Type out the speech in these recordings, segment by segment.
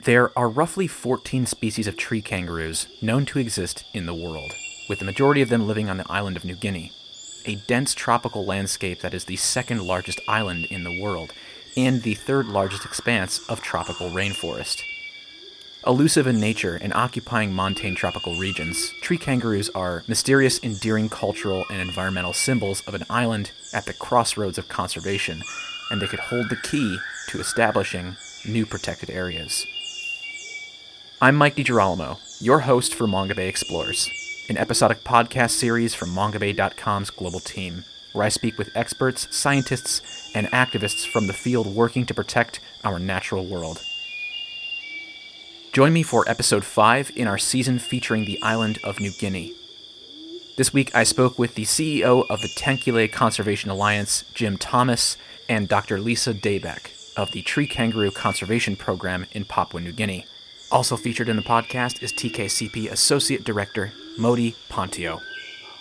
There are roughly 14 species of tree kangaroos known to exist in the world, with the majority of them living on the island of New Guinea, a dense tropical landscape that is the second largest island in the world and the third largest expanse of tropical rainforest. Elusive in nature and occupying montane tropical regions, tree kangaroos are mysterious, endearing cultural and environmental symbols of an island at the crossroads of conservation, and they could hold the key to establishing new protected areas. I'm Mike DiGirolamo, your host for Mongabay Explores, an episodic podcast series from Mongabay.com's global team, where I speak with experts, scientists, and activists from the field working to protect our natural world. Join me for episode 5 in our season featuring the island of New Guinea. This week I spoke with the CEO of the Tenkile Conservation Alliance, Jim Thomas, and Dr. Lisa Dabek of the Tree Kangaroo Conservation Program in Papua New Guinea. Also featured in the podcast is TKCP Associate Director Modi Pontio.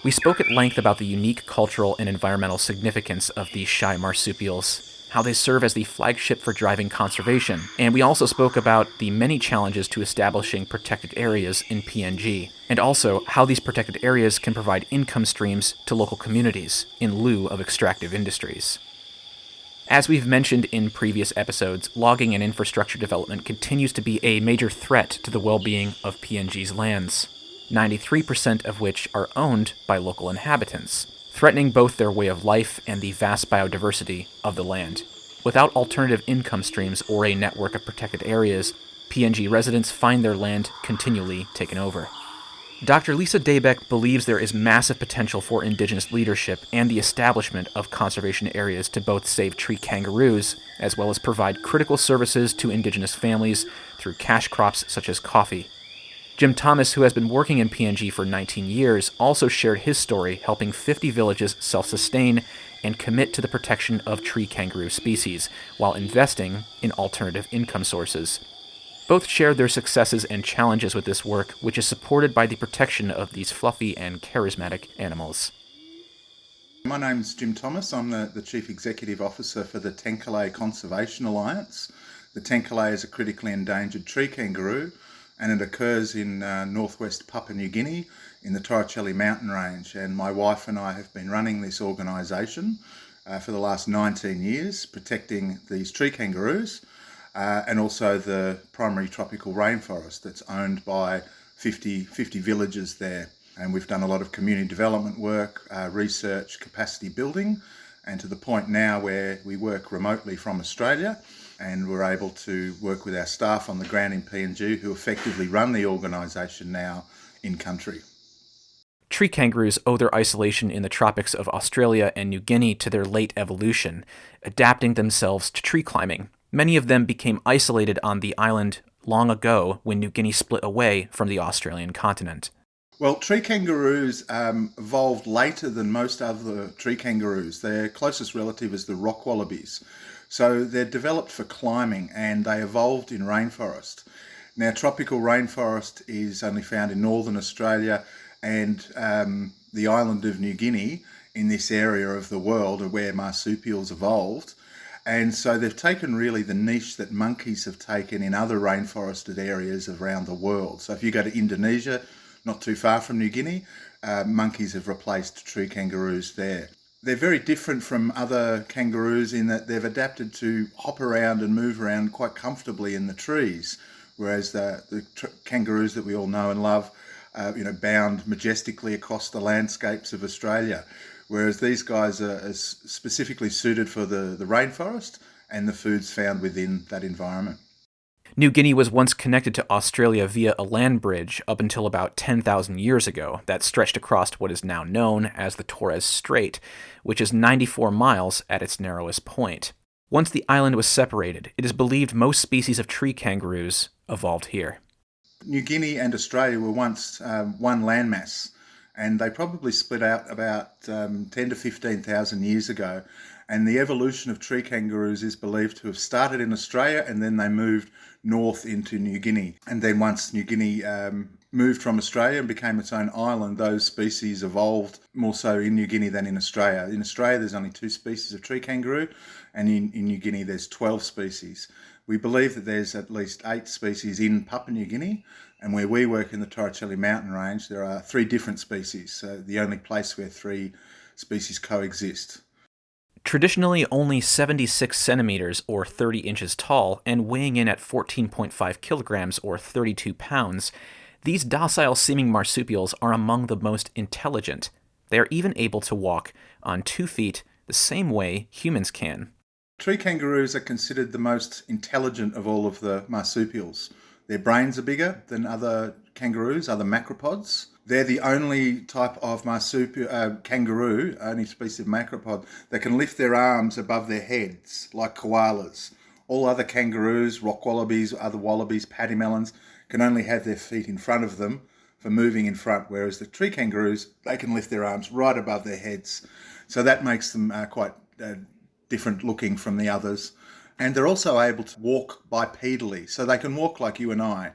We spoke at length about the unique cultural and environmental significance of these shy marsupials, how they serve as the flagship for driving conservation, and we also spoke about the many challenges to establishing protected areas in PNG, and also how these protected areas can provide income streams to local communities in lieu of extractive industries. As we've mentioned in previous episodes, logging and infrastructure development continues to be a major threat to the well-being of PNG's lands, 93% of which are owned by local inhabitants, threatening both their way of life and the vast biodiversity of the land. Without alternative income streams or a network of protected areas, PNG residents find their land continually taken over. Dr. Lisa Dabek believes there is massive potential for Indigenous leadership and the establishment of conservation areas to both save tree kangaroos, as well as provide critical services to Indigenous families through cash crops such as coffee. Jim Thomas, who has been working in PNG for 19 years, also shared his story helping 50 villages self-sustain and commit to the protection of tree kangaroo species while investing in alternative income sources. Both shared their successes and challenges with this work, which is supported by the protection of these fluffy and charismatic animals. My name's Jim Thomas. I'm the Chief Executive Officer for the Tenkile Conservation Alliance. The Tenkile is a critically endangered tree kangaroo, and it occurs in northwest Papua New Guinea in the Torricelli mountain range. And my wife and I have been running this organisation for the last 19 years, protecting these tree kangaroos and also the primary tropical rainforest that's owned by 50 villages there. And we've done a lot of community development work, research, capacity building, and to the point now where we work remotely from Australia, and we're able to work with our staff on the ground in PNG who effectively run the organisation now in country. Tree kangaroos owe their isolation in the tropics of Australia and New Guinea to their late evolution, adapting themselves to tree climbing. Many of them became isolated on the island long ago when New Guinea split away from the Australian continent. Well, tree kangaroos evolved later than most other tree kangaroos. Their closest relative is the rock wallabies. So they're developed for climbing and they evolved in rainforest. Now, tropical rainforest is only found in northern Australia and the island of New Guinea in this area of the world where marsupials evolved. And so they've taken really the niche that monkeys have taken in other rainforested areas around the world. So if you go to Indonesia, not too far from New Guinea, monkeys have replaced tree kangaroos there. They're very different from other kangaroos in that they've adapted to hop around and move around quite comfortably in the trees, whereas the kangaroos that we all know and love, bound majestically across the landscapes of Australia, whereas these guys are specifically suited for the rainforest and the foods found within that environment. New Guinea was once connected to Australia via a land bridge up until about 10,000 years ago that stretched across what is now known as the Torres Strait, which is 94 miles at its narrowest point. Once the island was separated, it is believed most species of tree kangaroos evolved here. New Guinea and Australia were once one landmass, and they probably split out about 10 to 15,000 years ago. And the evolution of tree kangaroos is believed to have started in Australia and then they moved north into New Guinea. And then once New Guinea moved from Australia and became its own island, those species evolved more so in New Guinea than in Australia. In Australia, there's only 2 species of tree kangaroo, and in New Guinea, there's 12 species. We believe that there's at least 8 species in Papua New Guinea, and where we work in the Torricelli mountain range, there are 3 different species, so the only place where 3 species coexist. Traditionally only 76 centimeters or 30 inches tall and weighing in at 14.5 kilograms or 32 pounds, these docile-seeming marsupials are among the most intelligent. They are even able to walk on 2 feet the same way humans can. Tree kangaroos are considered the most intelligent of all of the marsupials. Their brains are bigger than other kangaroos, other macropods. They're the only type of kangaroo, only species of macropod, that can lift their arms above their heads like koalas. All other kangaroos, rock wallabies, other wallabies, paddymellons, can only have their feet in front of them for moving in front, whereas the tree kangaroos, they can lift their arms right above their heads. So that makes them quite different looking from the others. And they're also able to walk bipedally, so they can walk like you and I,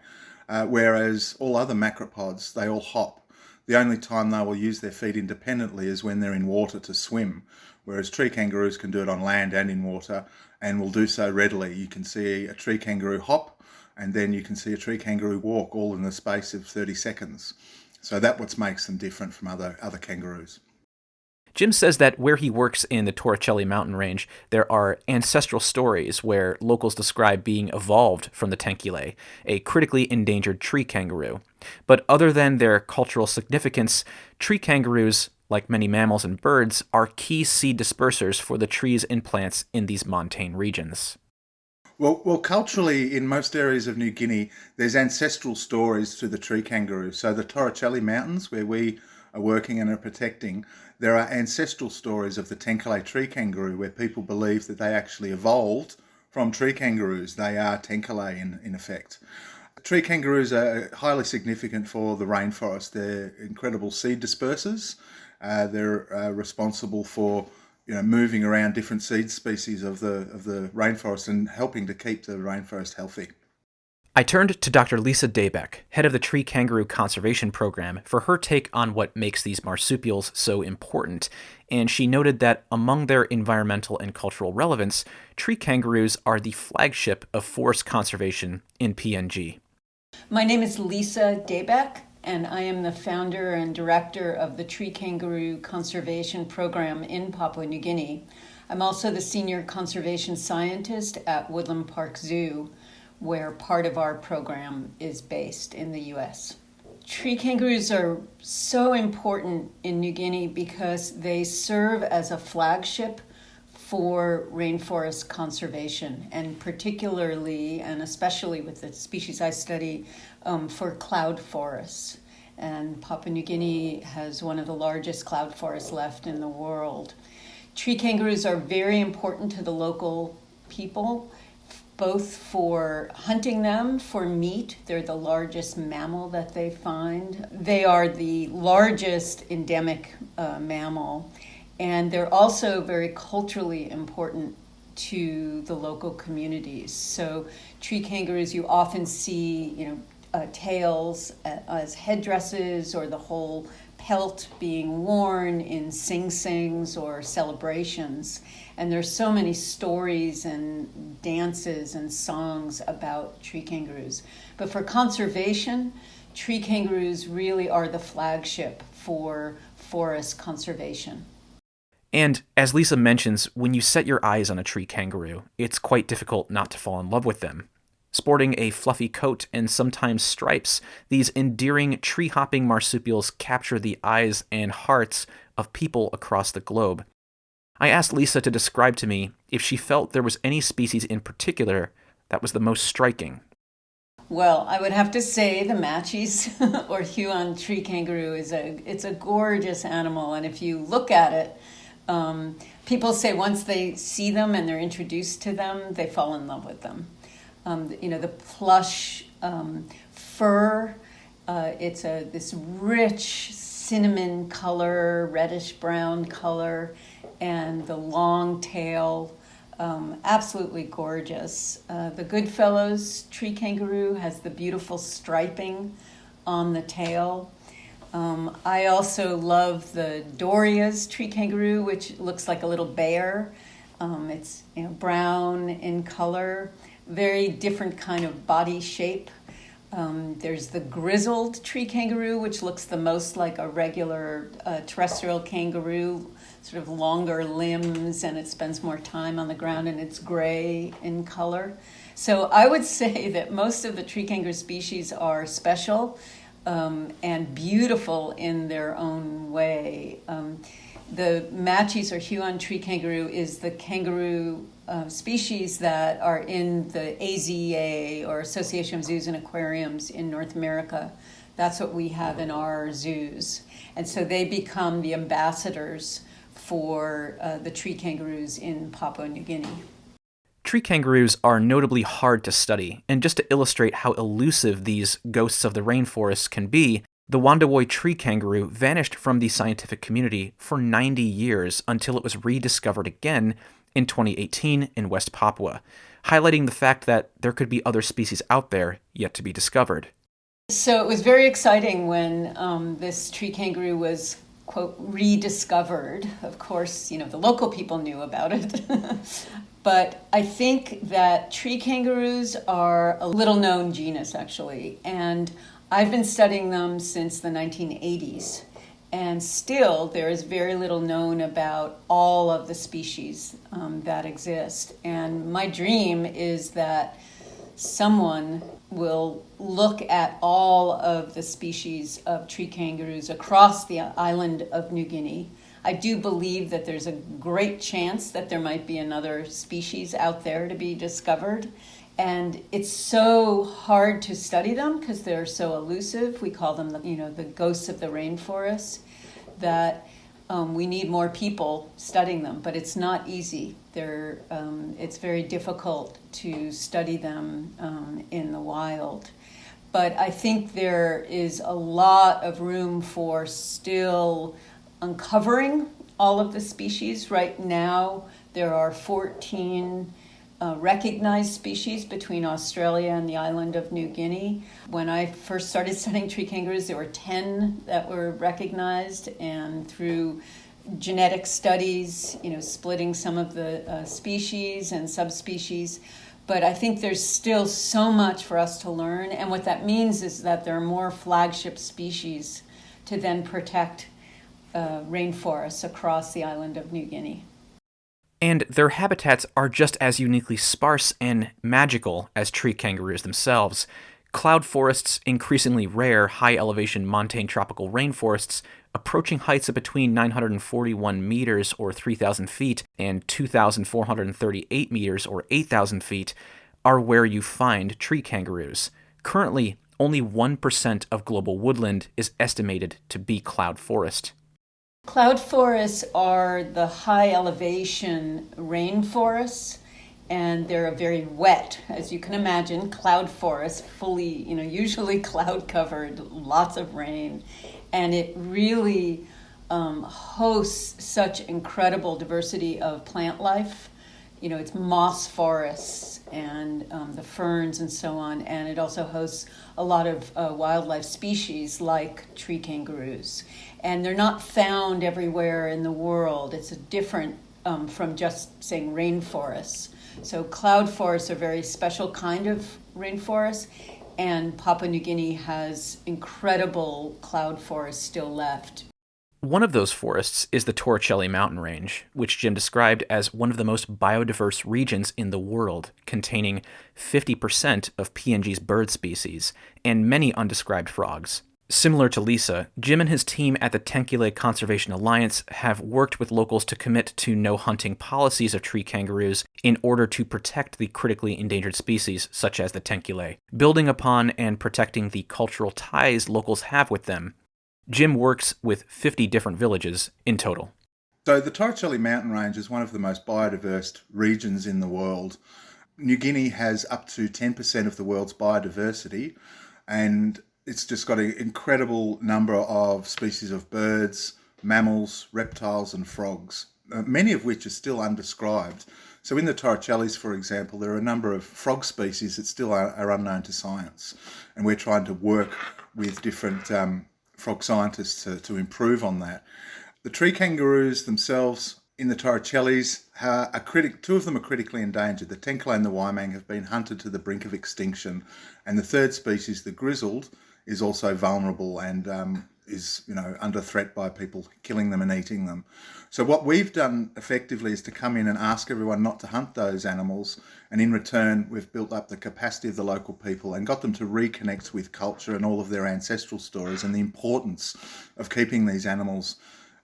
whereas all other macropods, they all hop. The only time they will use their feet independently is when they're in water to swim, whereas tree kangaroos can do it on land and in water and will do so readily. You can see a tree kangaroo hop, and then you can see a tree kangaroo walk, all in the space of 30 seconds. So that's what makes them different from other kangaroos. Jim says that where he works in the Torricelli mountain range, there are ancestral stories where locals describe being evolved from the Tenkile, a critically endangered tree kangaroo. But other than their cultural significance, tree kangaroos, like many mammals and birds, are key seed dispersers for the trees and plants in these montane regions. Well, culturally, in most areas of New Guinea, there's ancestral stories to the tree kangaroo. So the Torricelli Mountains, where we are working and are protecting, there are ancestral stories of the Tenkile tree kangaroo where people believe that they actually evolved from tree kangaroos. They are Tenkile in effect. Tree kangaroos are highly significant for the rainforest. They're incredible seed dispersers. They're responsible for moving around different seed species of the rainforest and helping to keep the rainforest healthy. I turned to Dr. Lisa Dabek, head of the Tree Kangaroo Conservation Program, for her take on what makes these marsupials so important, and she noted that among their environmental and cultural relevance, tree kangaroos are the flagship of forest conservation in PNG. My name is Lisa Dabek, and I am the founder and director of the Tree Kangaroo Conservation Program in Papua New Guinea. I'm also the senior conservation scientist at Woodland Park Zoo, where part of our program is based in the U.S. Tree kangaroos are so important in New Guinea because they serve as a flagship for rainforest conservation, and particularly and especially with the species I study for cloud forests. And Papua New Guinea has one of the largest cloud forests left in the world. Tree kangaroos are very important to the local people, both for hunting them for meat. They're the largest mammal that they find. They are the largest endemic mammal, and they're also very culturally important to the local communities. So tree kangaroos, you often see, tails as headdresses, or the whole pelt being worn in sing-sings or celebrations. And there's so many stories and dances and songs about tree kangaroos. But for conservation, tree kangaroos really are the flagship for forest conservation. And as Lisa mentions, when you set your eyes on a tree kangaroo, it's quite difficult not to fall in love with them. Sporting a fluffy coat and sometimes stripes, these endearing tree-hopping marsupials capture the eyes and hearts of people across the globe. I asked Lisa to describe to me if she felt there was any species in particular that was the most striking. Well, I would have to say the Matchies or Huon tree kangaroo it's a gorgeous animal, and if you look at it, people say once they see them and they're introduced to them, they fall in love with them. The plush fur, it's this rich cinnamon color, reddish brown color, and the long tail, absolutely gorgeous. The Goodfellows tree kangaroo has the beautiful striping on the tail. I also love the Doria's tree kangaroo, which looks like a little bear. It's brown in color, very different kind of body shape. There's the grizzled tree kangaroo, which looks the most like a regular terrestrial kangaroo, sort of longer limbs, and it spends more time on the ground, and it's gray in color. So I would say that most of the tree kangaroo species are special and beautiful in their own way. The Matschie's or Huon tree kangaroo is the kangaroo species that are in the AZA, or Association of Zoos and Aquariums in North America. That's what we have in our zoos. And so they become the ambassadors for the tree kangaroos in Papua New Guinea. Tree kangaroos are notably hard to study, and just to illustrate how elusive these ghosts of the rainforest can be, the Wandawoi tree kangaroo vanished from the scientific community for 90 years until it was rediscovered again in 2018 in West Papua, highlighting the fact that there could be other species out there yet to be discovered. So it was very exciting when this tree kangaroo was, quote, rediscovered. Of course, the local people knew about it. But I think that tree kangaroos are a little-known genus, actually, and I've been studying them since the 1980s, and still there is very little known about all of the species that exist. And my dream is that someone will look at all of the species of tree kangaroos across the island of New Guinea. I do believe that there's a great chance that there might be another species out there to be discovered. And it's so hard to study them because they're so elusive. We call them the ghosts of the rainforest, that we need more people studying them, but it's not easy. It's very difficult to study them in the wild. But I think there is a lot of room for still uncovering all of the species. Right now, there are 14 recognized species between Australia and the island of New Guinea. When I first started studying tree kangaroos, there were 10 that were recognized, and through genetic studies, splitting some of the species and subspecies. But I think there's still so much for us to learn, and what that means is that there are more flagship species to then protect rainforests across the island of New Guinea. And their habitats are just as uniquely sparse and magical as tree kangaroos themselves. Cloud forests, increasingly rare high-elevation montane tropical rainforests, approaching heights of between 941 meters or 3,000 feet and 2,438 meters or 8,000 feet, are where you find tree kangaroos. Currently, only 1% of global woodland is estimated to be cloud forest. Cloud forests are the high elevation rainforests, and they're very wet, as you can imagine. Cloud forest, fully, usually cloud covered, lots of rain, and it really hosts such incredible diversity of plant life. It's moss forests and the ferns and so on, and it also hosts a lot of wildlife species like tree kangaroos. And they're not found everywhere in the world. It's different from just saying rainforests. So cloud forests are a very special kind of rainforest, and Papua New Guinea has incredible cloud forests still left. One of those forests is the Torricelli mountain range, which Jim described as one of the most biodiverse regions in the world, containing 50% of PNG's bird species and many undescribed frogs. Similar to Lisa, Jim and his team at the Tenkile Conservation Alliance have worked with locals to commit to no hunting policies of tree kangaroos in order to protect the critically endangered species such as the Tenkile, building upon and protecting the cultural ties locals have with them. Jim works with 50 different villages in total. So the Torricelli mountain range is one of the most biodiverse regions in the world. New Guinea has up to 10% of the world's biodiversity, and it's just got an incredible number of species of birds, mammals, reptiles and frogs, many of which are still undescribed. So in the Torricellis, for example, there are a number of frog species that still are unknown to science, and we're trying to work with different frog scientists to improve on that. The tree kangaroos themselves in the Torricellis, two of them are critically endangered. The Tenkile and the Waimang have been hunted to the brink of extinction, and the third species, the grizzled, is also vulnerable and is under threat by people killing them and eating them. So what we've done effectively is to come in and ask everyone not to hunt those animals, and in return we've built up the capacity of the local people and got them to reconnect with culture and all of their ancestral stories and the importance of keeping these animals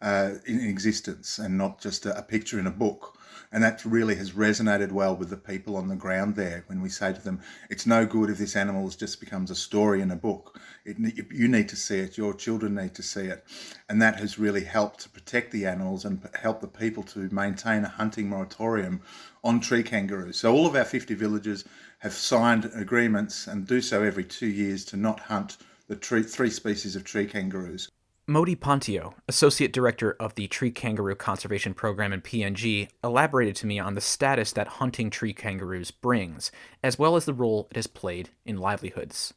in existence and not just a picture in a book. And that really has resonated well with the people on the ground there when we say to them, it's no good if this animal just becomes a story in a book. You need to see it, your children need to see it. And that has really helped to protect the animals and help the people to maintain a hunting moratorium on tree kangaroos. So all of our 50 villages have signed agreements and do so every 2 years to not hunt the three species of tree kangaroos. Modi Pontio, Associate Director of the Tree Kangaroo Conservation Program in PNG, elaborated to me on the status that hunting tree kangaroos brings, as well as the role it has played in livelihoods.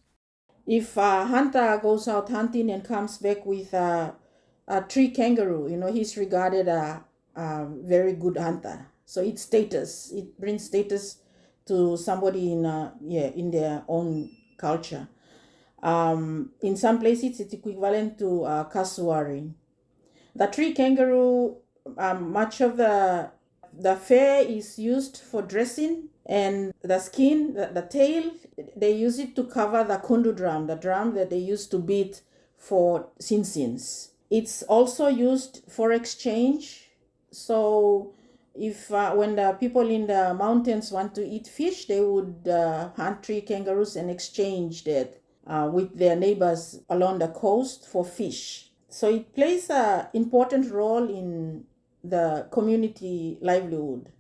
If a hunter goes out hunting and comes back with a tree kangaroo, he's regarded a very good hunter. So it's status. It brings status to somebody in their own culture. In some places, it's equivalent to kasuari. The tree kangaroo, much of the fur is used for dressing, and the skin, the tail, they use it to cover the kundu drum, the drum that they used to beat for sinsins. It's also used for exchange. So if when the people in the mountains want to eat fish, they would hunt tree kangaroos and exchange that with their neighbors along the coast for fish. So it plays an important role in the community livelihood.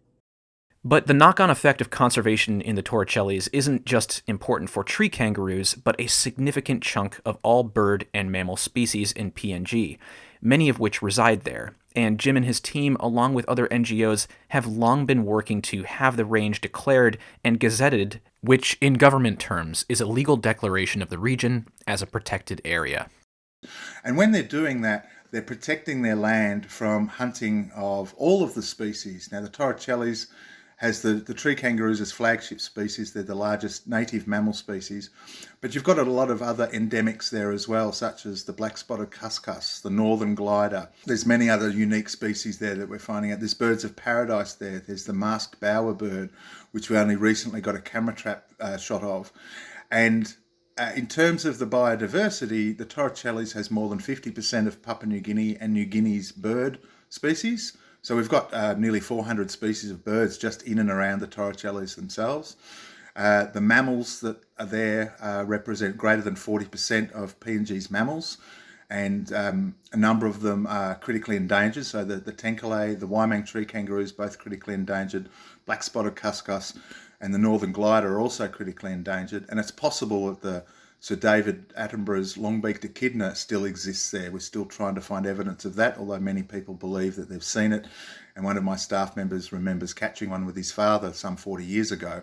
But the knock-on effect of conservation in the Torricellis isn't just important for tree kangaroos, but a significant chunk of all bird and mammal species in PNG, many of which reside there. And Jim and his team, along with other NGOs, have long been working to have the range declared and gazetted, which in government terms is a legal declaration of the region as a protected area. And when they're doing that, they're protecting their land from hunting of all of the species. Now, the Torricellis has the tree kangaroos as flagship species. They're the largest native mammal species. But you've got a lot of other endemics there as well, such as the black-spotted cuscus, the northern glider. There's many other unique species there that we're finding out. There's birds of paradise there. There's the masked bowerbird, which we only recently got a camera trap shot of. And in terms of the biodiversity, the Torricellis has more than 50% of Papua New Guinea and New Guinea's bird species. So we've got nearly 400 species of birds just in and around the Torricellis themselves. The mammals that are there represent greater than 40% of PNG's mammals, and a number of them are critically endangered. So the Tenkile, the Waimang tree kangaroos, both critically endangered, black-spotted cuscus, and the northern glider are also critically endangered. And it's possible that the Sir David Attenborough's long-beaked echidna still exists there. We're still trying to find evidence of that, although many people believe that they've seen it. And one of my staff members remembers catching one with his father some 40 years ago.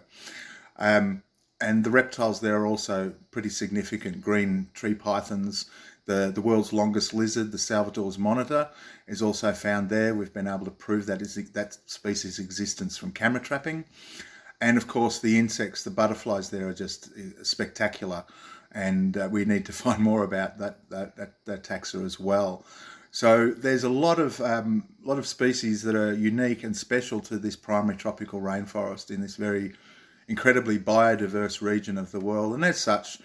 And the reptiles there are also pretty significant. Green tree pythons, the world's longest lizard, the Salvador's monitor, is also found there. We've been able to prove that species' existence from camera trapping. And of course, the insects, the butterflies there are just spectacular. And we need to find more about that taxa as well. So there's a lot of species that are unique and special to this primary tropical rainforest in this very incredibly biodiverse region of the world. And as such,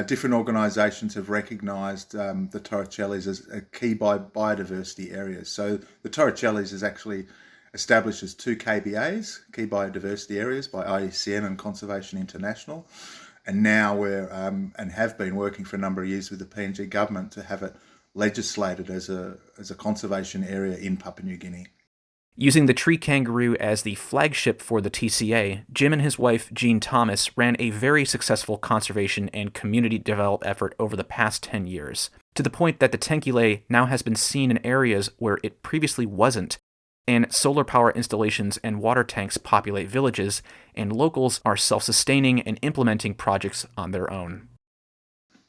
different organisations have recognised the Torricellis as a key biodiversity areas. So the Torricellis is actually established as 2 KBAs, key biodiversity areas, by IUCN and Conservation International. And now we're and have been working for a number of years with the PNG government to have it legislated as a conservation area in Papua New Guinea. Using the tree kangaroo as the flagship for the TCA, Jim and his wife, Jean Thomas, ran a very successful conservation and community development effort over the past 10 years, to the point that the Tenkile now has been seen in areas where it previously wasn't, and solar power installations and water tanks populate villages, and locals are self-sustaining and implementing projects on their own.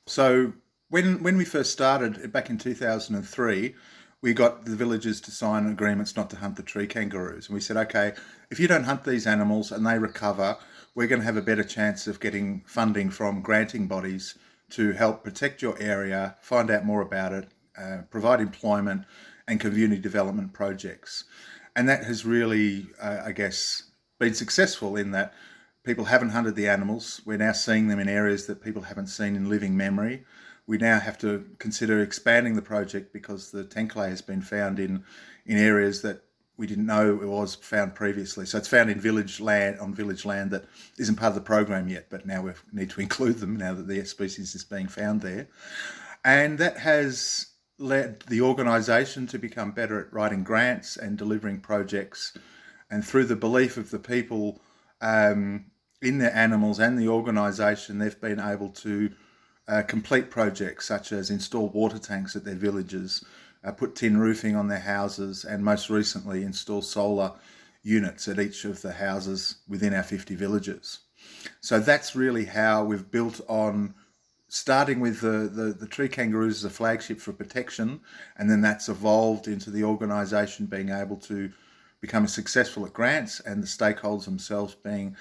So when we first started back in 2003, we got the villagers to sign agreements not to hunt the tree kangaroos. And we said, okay, if you don't hunt these animals and they recover, we're going to have a better chance of getting funding from granting bodies to help protect your area, find out more about it, provide employment and community development projects. And that has really, I guess, been successful in that people haven't hunted the animals. We're now seeing them in areas that people haven't seen in living memory. We now have to consider expanding the project because the Tenkile has been found in areas that we didn't know it was found previously. So it's found in village land that isn't part of the program yet, but now we need to include them now that the species is being found there. And that has led the organisation to become better at writing grants and delivering projects. And through the belief of the people in their animals and the organisation, they've been able to complete projects such as install water tanks at their villages, put tin roofing on their houses, and most recently install solar units at each of the houses within our 50 villages. So that's really how we've built on, starting with the tree kangaroos as a flagship for protection, and then that's evolved into the organisation being able to become successful at grants and the stakeholders themselves being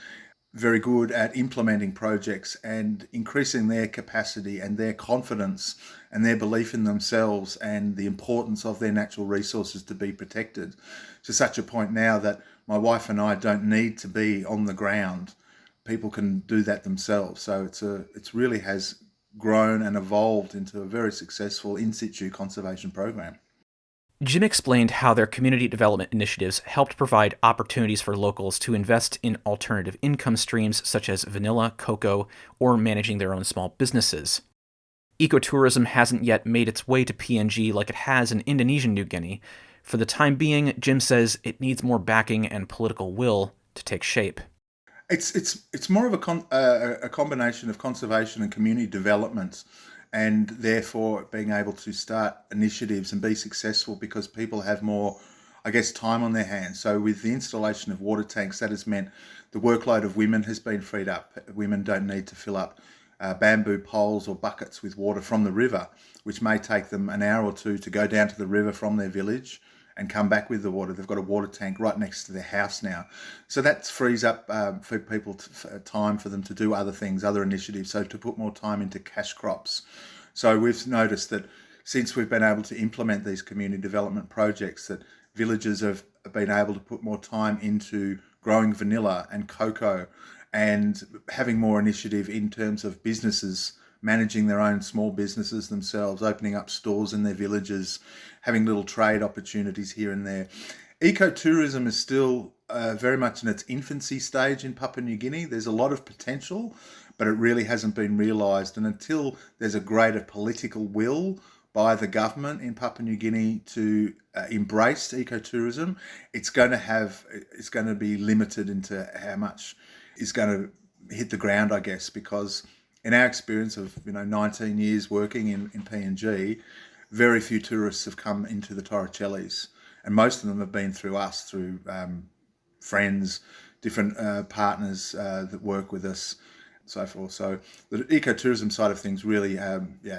very good at implementing projects and increasing their capacity and their confidence and their belief in themselves and the importance of their natural resources to be protected, to such a point now that my wife and I don't need to be on the ground. People can do that themselves. So it's really has grown and evolved into a very successful in situ conservation program. Jim explained how their community development initiatives helped provide opportunities for locals to invest in alternative income streams such as vanilla, cocoa, or managing their own small businesses. Ecotourism hasn't yet made its way to PNG like it has in Indonesian New Guinea. For the time being, Jim says it needs more backing and political will to take shape. It's more of a combination of conservation and community development, and therefore being able to start initiatives and be successful because people have more, I guess, time on their hands. So with the installation of water tanks, that has meant the workload of women has been freed up. Women don't need to fill up bamboo poles or buckets with water from the river, which may take them an hour or two to go down to the river from their village and come back with the water. They've got a water tank right next to their house now. So that frees up for people time for them to do other things, other initiatives, so to put more time into cash crops. So we've noticed that since we've been able to implement these community development projects, that villagers have been able to put more time into growing vanilla and cocoa and having more initiative in terms of businesses managing their own small businesses themselves, opening up stores in their villages, having little trade opportunities here and there. Ecotourism is still very much in its infancy stage in Papua New Guinea. There's a lot of potential, but it really hasn't been realised. And until there's a greater political will by the government in Papua New Guinea to embrace ecotourism, it's going to be limited into how much is going to hit the ground, I guess, because in our experience of 19 years working in PNG, very few tourists have come into the Torricellis, and most of them have been through us, through friends, different partners that work with us, so forth. So the ecotourism side of things really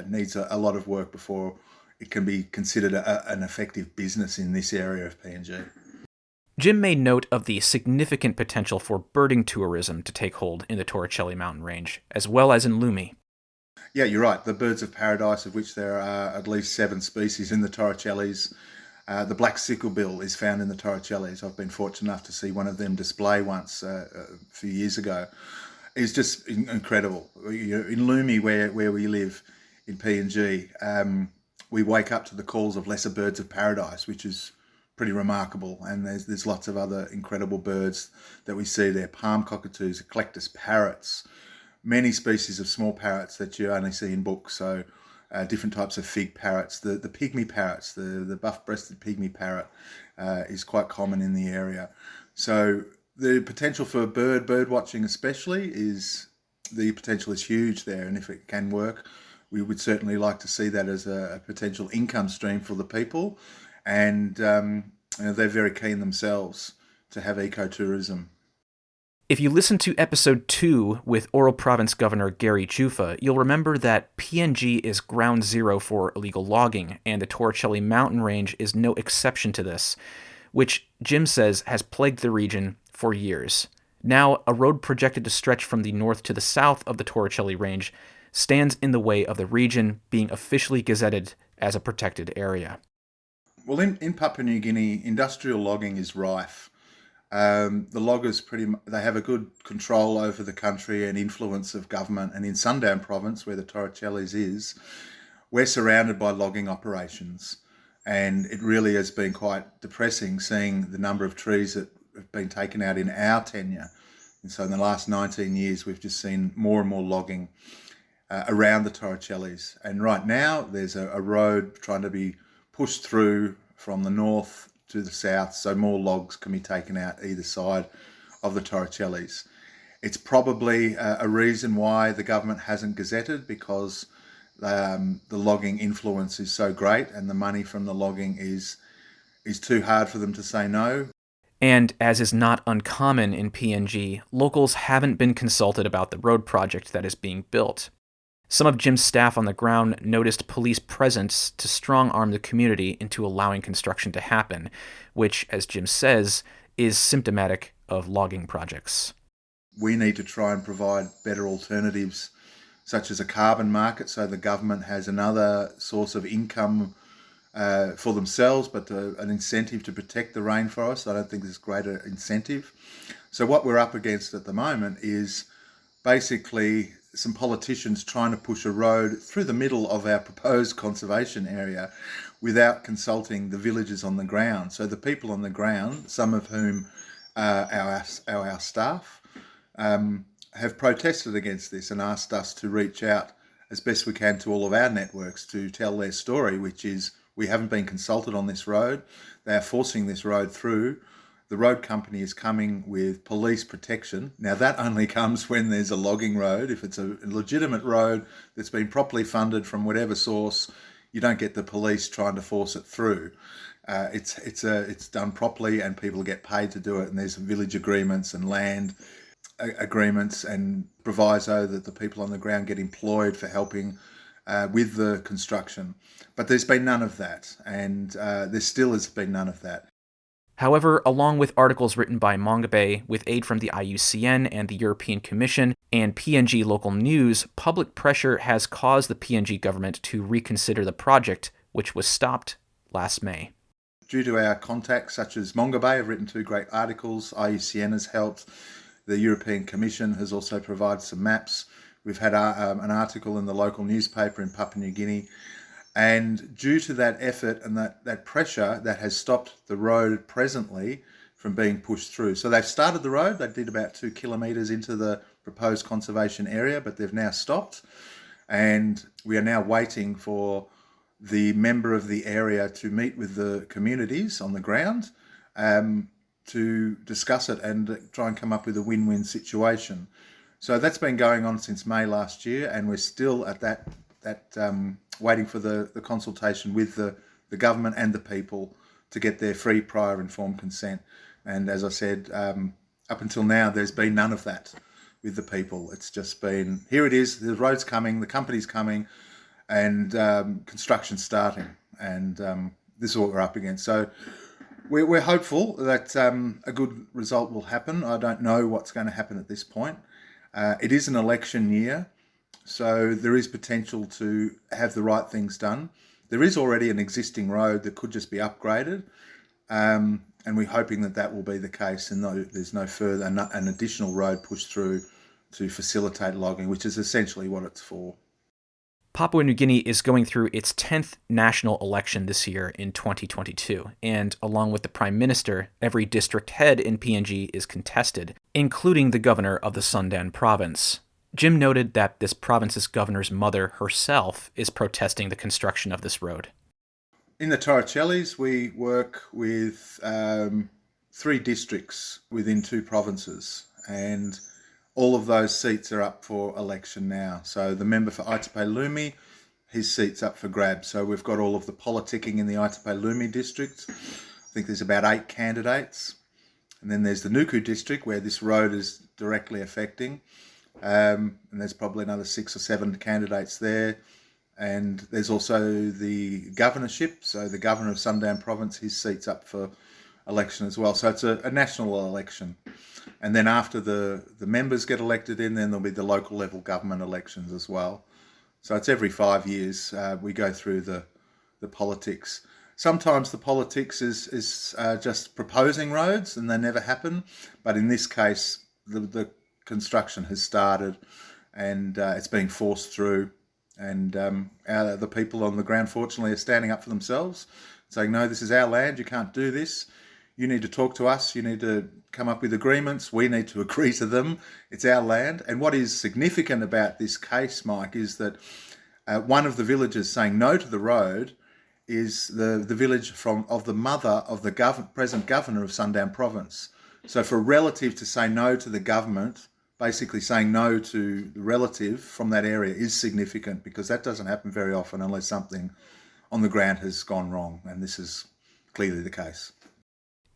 needs a lot of work before it can be considered an effective business in this area of PNG. Jim made note of the significant potential for birding tourism to take hold in the Torricelli mountain range, as well as in Lumi. Yeah, you're right. The birds of paradise, of which there are at least 7 species in the Torricellis. The black sicklebill is found in the Torricellis. I've been fortunate enough to see one of them display once a few years ago. It's just incredible. In Lumi, where we live in PNG, we wake up to the calls of lesser birds of paradise, which is pretty remarkable, and there's lots of other incredible birds that we see there. Palm cockatoos, eclectus parrots, many species of small parrots that you only see in books, so different types of fig parrots. The pygmy parrots, the buff-breasted pygmy parrot is quite common in the area. So the potential for bird watching especially the potential is huge there, and if it can work, we would certainly like to see that as a potential income stream for the people. And they're very keen themselves to have ecotourism. If you listen to episode 2 with Oro Province Governor Gary Jufa, you'll remember that PNG is ground zero for illegal logging, and the Torricelli mountain range is no exception to this, which Jim says has plagued the region for years. Now, a road projected to stretch from the north to the south of the Torricelli range stands in the way of the region being officially gazetted as a protected area. Well, in Papua New Guinea, industrial logging is rife. The loggers they have a good control over the country and influence of government. And in Sundown Province, where the Torricellis is, we're surrounded by logging operations. And it really has been quite depressing seeing the number of trees that have been taken out in our tenure. And so in the last 19 years, we've just seen more and more logging around the Torricellis. And right now, there's a road trying to be pushed through from the north to the south, so more logs can be taken out either side of the Torricellis. It's probably a reason why the government hasn't gazetted, because the logging influence is so great and the money from the logging is too hard for them to say no. And as is not uncommon in PNG, locals haven't been consulted about the road project that is being built. Some of Jim's staff on the ground noticed police presence to strong-arm the community into allowing construction to happen, which, as Jim says, is symptomatic of logging projects. We need to try and provide better alternatives, such as a carbon market, so the government has another source of income for themselves, but an incentive to protect the rainforest. I don't think there's greater incentive. So what we're up against at the moment is basically some politicians trying to push a road through the middle of our proposed conservation area without consulting the villagers on the ground. So the people on the ground, some of whom are our staff, have protested against this and asked us to reach out as best we can to all of our networks to tell their story, which is we haven't been consulted on this road. They are forcing this road through. The road company is coming with police protection. Now, that only comes when there's a logging road. If it's a legitimate road that's been properly funded from whatever source, you don't get the police trying to force it through. It's done properly and people get paid to do it, and there's village agreements and land agreements and proviso that the people on the ground get employed for helping with the construction. But there's been none of that, and there still has been none of that. However, along with articles written by Mongabay with aid from the IUCN and the European Commission and PNG local news, public pressure has caused the PNG government to reconsider the project, which was stopped last May. Due to our contacts, such as Mongabay have written 2 great articles, IUCN has helped, the European Commission has also provided some maps. We've had an article in the local newspaper in Papua New Guinea. And due to that effort and that pressure, that has stopped the road presently from being pushed through. So they've started the road. They did about 2 kilometres into the proposed conservation area, but they've now stopped. And we are now waiting for the member of the area to meet with the communities on the ground to discuss it and try and come up with a win-win situation. So that's been going on since May last year, and we're still at that waiting for the consultation with the government and the people to get their free, prior, informed consent. And as I said, up until now, there's been none of that with the people. It's just been, here it is, the road's coming, the company's coming, and construction's starting. And this is what we're up against. So we're hopeful that a good result will happen. I don't know what's going to happen at this point. It is an election year, so there is potential to have the right things done. There is already an existing road that could just be upgraded, and we're hoping that will be the case, and there's no further an additional road pushed through to facilitate logging, which is essentially what it's for. Papua New Guinea is going through its 10th national election this year in 2022, and along with the Prime Minister, every district head in PNG is contested, including the governor of the Sundown Province. Jim noted that this province's governor's mother herself is protesting the construction of this road. In the Torricellis, we work with 3 districts within 2 provinces, and all of those seats are up for election now. So the member for Aitape Lumi, his seat's up for grabs. So we've got all of the politicking in the Aitape Lumi district. I think there's about 8 candidates. And then there's the Nuku district where this road is directly affecting. And there's probably another 6 or 7 candidates there. And there's also the governorship. So the governor of Sundown Province, his seat's up for election as well. So it's a national election. And then after the members get elected in, then there'll be the local level government elections as well. So it's every 5 years we go through the politics. Sometimes the politics is just proposing roads and they never happen. But in this case, the construction has started and it's being forced through. And the people on the ground, fortunately, are standing up for themselves, saying, no, this is our land, you can't do this. You need to talk to us, you need to come up with agreements, we need to agree to them, it's our land. And what is significant about this case, Mike, is that one of the villages saying no to the road is the village of the mother of the present governor of Sundown Province. So for a relative to say no to the government, basically saying no to the relative from that area, is significant, because that doesn't happen very often unless something on the ground has gone wrong, and this is clearly the case.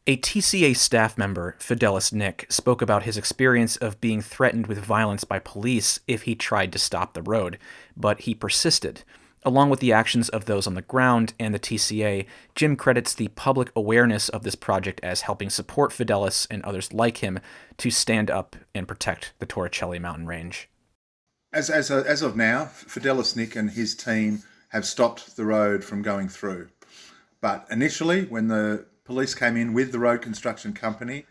A TCA staff member, Fidelis Nick, spoke about his experience of being threatened with violence by police if he tried to stop the road, but he persisted. Along with the actions of those on the ground and the TCA, Jim credits the public awareness of this project as helping support Fidelis and others like him to stand up and protect the Torricelli mountain range. As of now, Fidelis Nick and his team have stopped the road from going through. But initially, when the police came in with the road construction company,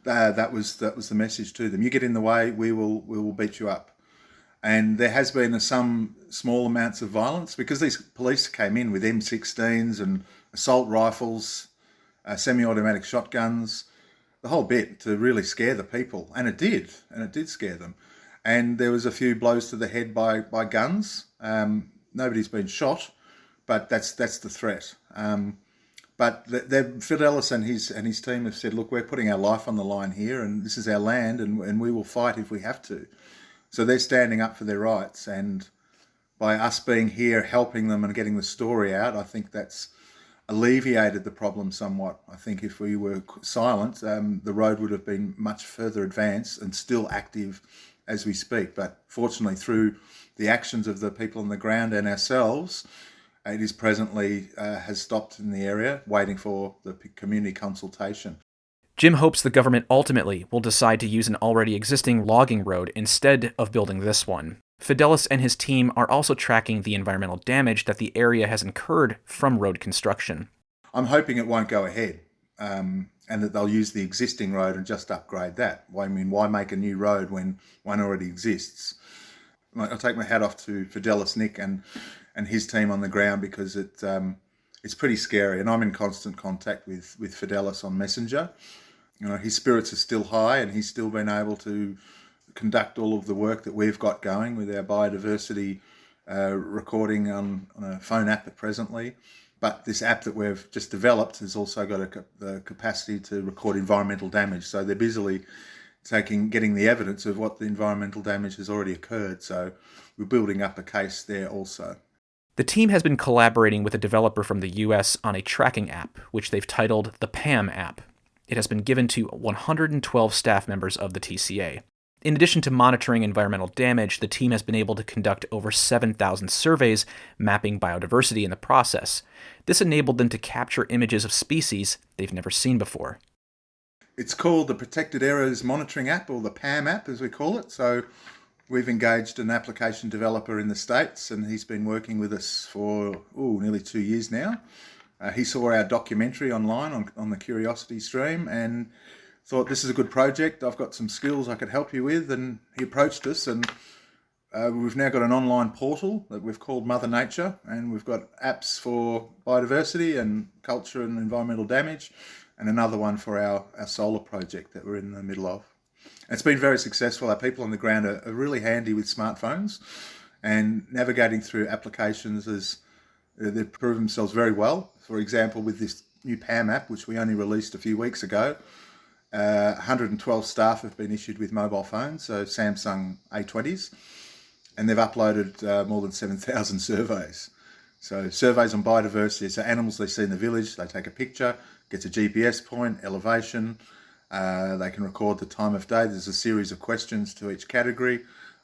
that was the message to them. You get in the way, we will beat you up. And there has been some small amounts of violence because these police came in with M16s and assault rifles, semi-automatic shotguns, the whole bit, to really scare the people. And it did scare them. And there was a few blows to the head by guns. Nobody's been shot, but that's the threat. But Fidelis and his team have said, look, we're putting our life on the line here, and this is our land, and we will fight if we have to. So they're standing up for their rights, and by us being here, helping them and getting the story out, I think that's alleviated the problem somewhat. I think if we were silent, the road would have been much further advanced and still active as we speak. But fortunately, through the actions of the people on the ground and ourselves, it is presently has stopped in the area, waiting for the community consultation. Jim hopes the government ultimately will decide to use an already existing logging road instead of building this one. Fidelis and his team are also tracking the environmental damage that the area has incurred from road construction. I'm hoping it won't go ahead, and that they'll use the existing road and just upgrade that. Why make a new road when one already exists? I'll take my hat off to Fidelis Nick and his team on the ground, because it's pretty scary, and I'm in constant contact with Fidelis on Messenger. You know, his spirits are still high, and he's still been able to conduct all of the work that we've got going with our biodiversity recording on a phone app presently. But this app that we've just developed has also got the capacity to record environmental damage. So they're busily getting the evidence of what the environmental damage has already occurred. So we're building up a case there also. The team has been collaborating with a developer from the US on a tracking app, which they've titled the PAM app. It has been given to 112 staff members of the TCA. In addition to monitoring environmental damage, the team has been able to conduct over 7,000 surveys, mapping biodiversity in the process. This enabled them to capture images of species they've never seen before. It's called the Protected Areas Monitoring App, or the PAM app as we call it. So we've engaged an application developer in the States, and he's been working with us for nearly 2 years now. He saw our documentary online on the Curiosity stream and thought, this is a good project, I've got some skills I could help you with, and he approached us, and we've now got an online portal that we've called Mother Nature, and we've got apps for biodiversity and culture and environmental damage, and another one for our solar project that we're in the middle of. It's been very successful. Our people on the ground are really handy with smartphones, and navigating through applications they've proven themselves very well. For example, with this new PAM app, which we only released a few weeks ago, 112 staff have been issued with mobile phones, so Samsung A20s, and they've uploaded more than 7,000 surveys. So surveys on biodiversity, so animals they see in the village, they take a picture, gets a GPS point, elevation. They can record the time of day. There's a series of questions to each category,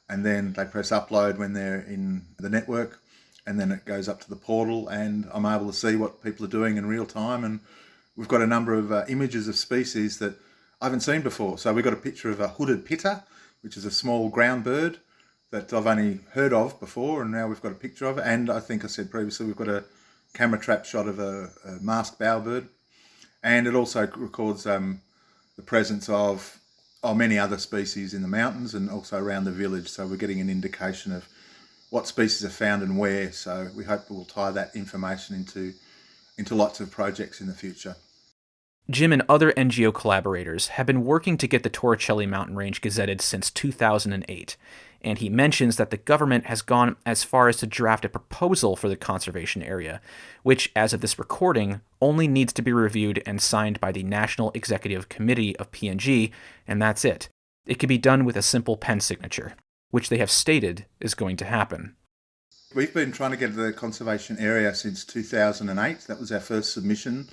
and then they press upload when they're in the network, and then it goes up to the portal, and I'm able to see what people are doing in real time. And we've got a number of images of species that I haven't seen before. So we've got a picture of a hooded pitta, which is a small ground bird that I've only heard of before, and now we've got a picture of it. And I think I said previously, we've got a camera trap shot of a masked bowerbird. And it also records the presence of many other species in the mountains and also around the village. So we're getting an indication of what species are found and where. So we hope we'll tie that information into lots of projects in the future. Jim and other NGO collaborators have been working to get the Torricelli mountain range gazetted since 2008, and he mentions that the government has gone as far as to draft a proposal for the conservation area, which, as of this recording, only needs to be reviewed and signed by the National Executive Committee of PNG, and that's it. It can be done with a simple pen signature, which they have stated is going to happen. We've been trying to get the conservation area since 2008. That was our first submission.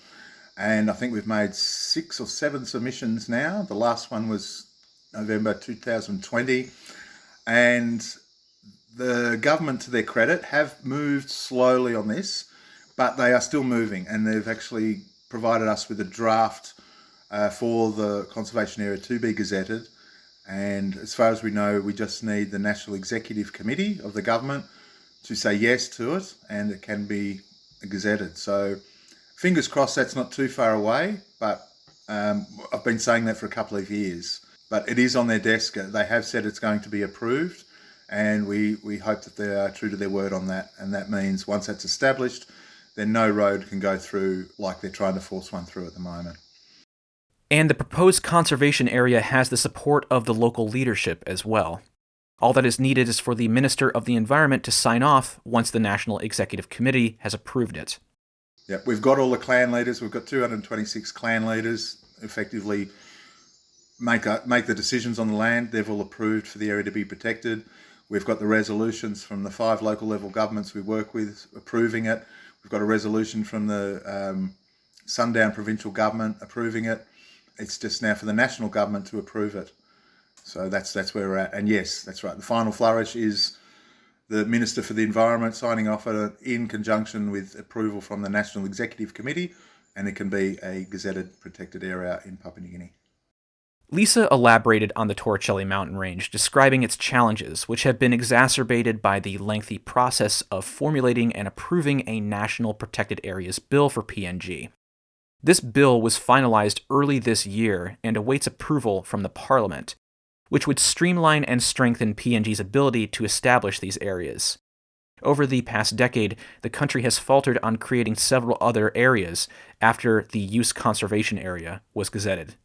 And I think we've made 6 or 7 submissions now. The last one was November 2020. And the government, to their credit, have moved slowly on this, but they are still moving. And they've actually provided us with a draft for the conservation area to be gazetted. And as far as we know, we just need the National Executive Committee of the government to say yes to it, and it can be gazetted. So fingers crossed that's not too far away, but I've been saying that for a couple of years. But it is on their desk. They have said it's going to be approved, and we hope that they are true to their word on that. And that means once that's established, then no road can go through like they're trying to force one through at the moment. And the proposed conservation area has the support of the local leadership as well. All that is needed is for the Minister of the Environment to sign off once the National Executive Committee has approved it. Yep, we've got all the clan leaders. We've got 226 clan leaders effectively make the decisions on the land. They've all approved for the area to be protected. We've got the resolutions from the 5 local level governments we work with approving it. We've got a resolution from the Sundown provincial government approving it. It's just now for the national government to approve it. So that's where we're at. And yes, that's right. The final flourish is the Minister for the Environment signing off in conjunction with approval from the National Executive Committee, and it can be a gazetted protected area in Papua New Guinea. Lisa elaborated on the Torricelli mountain range, describing its challenges, which have been exacerbated by the lengthy process of formulating and approving a National Protected Areas Bill for PNG. This bill was finalized early this year and awaits approval from the Parliament, which would streamline and strengthen PNG's ability to establish these areas. Over the past decade, the country has faltered on creating several other areas after the use conservation area was gazetted.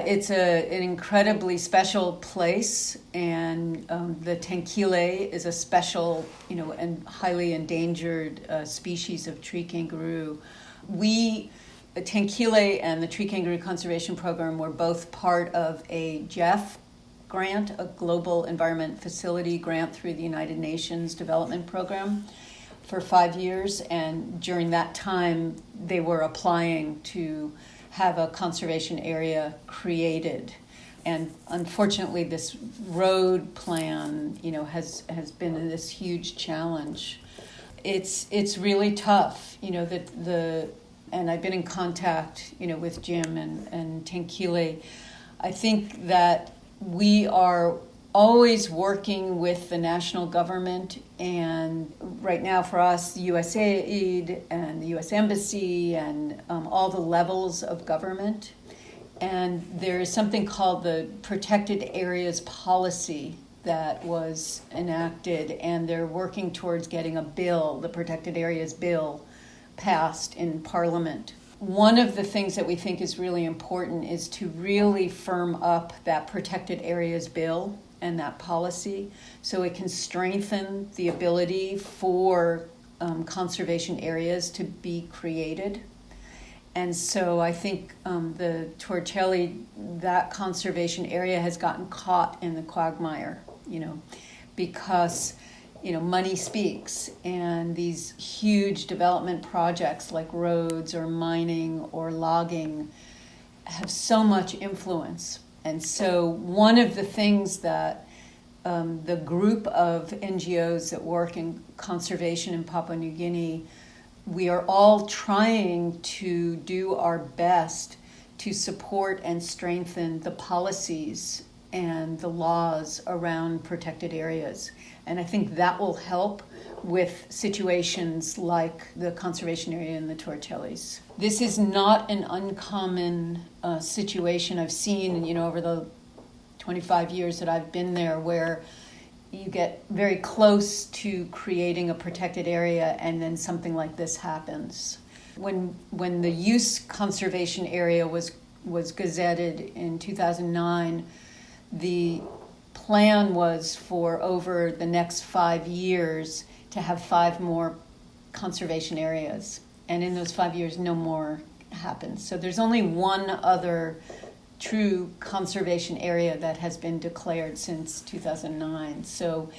It's an incredibly special place, and the Tenkile is a special, and highly endangered species of tree kangaroo. Tenkile and the Tree Kangaroo Conservation Program were both part of a GEF grant, a Global Environment Facility grant through the United Nations Development Program for 5 years. And during that time, they were applying to have a conservation area created. And unfortunately, this road plan, has been this huge challenge. It's really tough, and I've been in contact, with Jim and Tenkile. I think that we are always working with the national government, and right now for us, the USAID and the US Embassy and all the levels of government. And there is something called the Protected Areas Policy that was enacted, and they're working towards getting a bill, the Protected Areas Bill, passed in Parliament. One of the things that we think is really important is to really firm up that Protected Areas Bill and that policy so it can strengthen the ability for conservation areas to be created. And so I think the Torricelli, that conservation area has gotten caught in the quagmire, because money speaks, and these huge development projects like roads or mining or logging have so much influence. And so one of the things that the group of NGOs that work in conservation in Papua New Guinea, we are all trying to do our best to support and strengthen the policies and the laws around protected areas. And I think that will help with situations like the conservation area in the Torricellis. This is not an uncommon situation I've seen, over the 25 years that I've been there, where you get very close to creating a protected area and then something like this happens. When the use conservation area was gazetted in 2009, the plan was for over the next 5 years to have 5 more conservation areas. And in those 5 years, no more happens. So there's only one other true conservation area that has been declared since 2009. So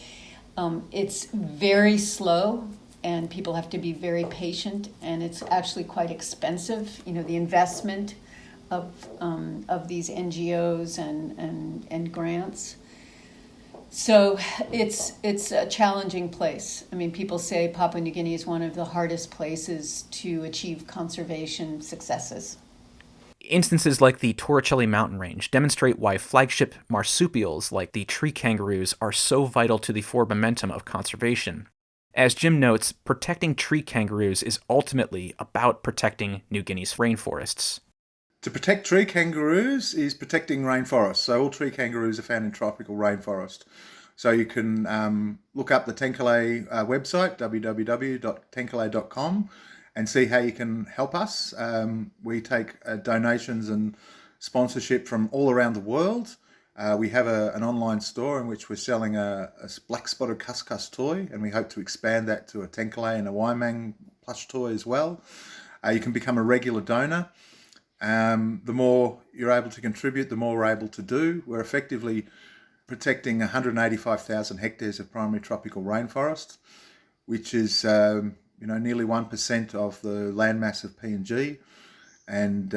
it's very slow, and people have to be very patient, and it's actually quite expensive. The investment of these NGOs and grants. So it's a challenging place. People say Papua New Guinea is one of the hardest places to achieve conservation successes. Instances like the Torricelli mountain range demonstrate why flagship marsupials like the tree kangaroos are so vital to the forward momentum of conservation. As Jim notes, protecting tree kangaroos is ultimately about protecting New Guinea's rainforests. To protect tree kangaroos is protecting rainforests. So all tree kangaroos are found in tropical rainforest. So you can look up the Tenkile website, www.tenkile.com, and see how you can help us. We take donations and sponsorship from all around the world. We have an online store in which we're selling a black-spotted cuscus toy, and we hope to expand that to a Tenkile and a Waimang plush toy as well. You can become a regular donor. The more you're able to contribute, the more we're able to do. We're effectively protecting 185,000 hectares of primary tropical rainforest, which is nearly 1% of the landmass of PNG, and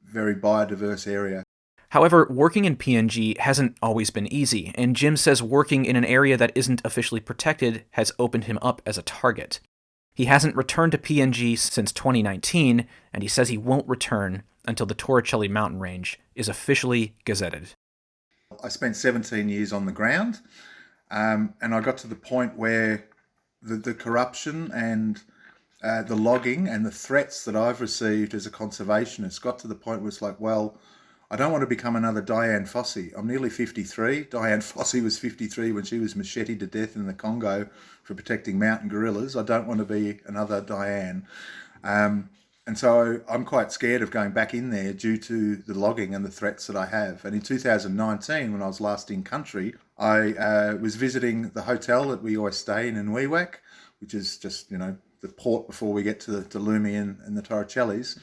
very biodiverse area. However, working in PNG hasn't always been easy, and Jim says working in an area that isn't officially protected has opened him up as a target. He hasn't returned to PNG since 2019, and he says he won't return until the Torricelli mountain range is officially gazetted. I spent 17 years on the ground, and I got to the point where the corruption and the logging and the threats that I've received as a conservationist got to the point where it's like, well, I don't want to become another Dian Fossey. I'm nearly 53. Dian Fossey was 53 when she was macheted to death in the Congo for protecting mountain gorillas. I don't want to be another Dian. And so I'm quite scared of going back in there due to the logging and the threats that I have. And in 2019, when I was last in country, I was visiting the hotel that we always stay in Wewak, which is just, the port before we get to Lumi and the Torricellis.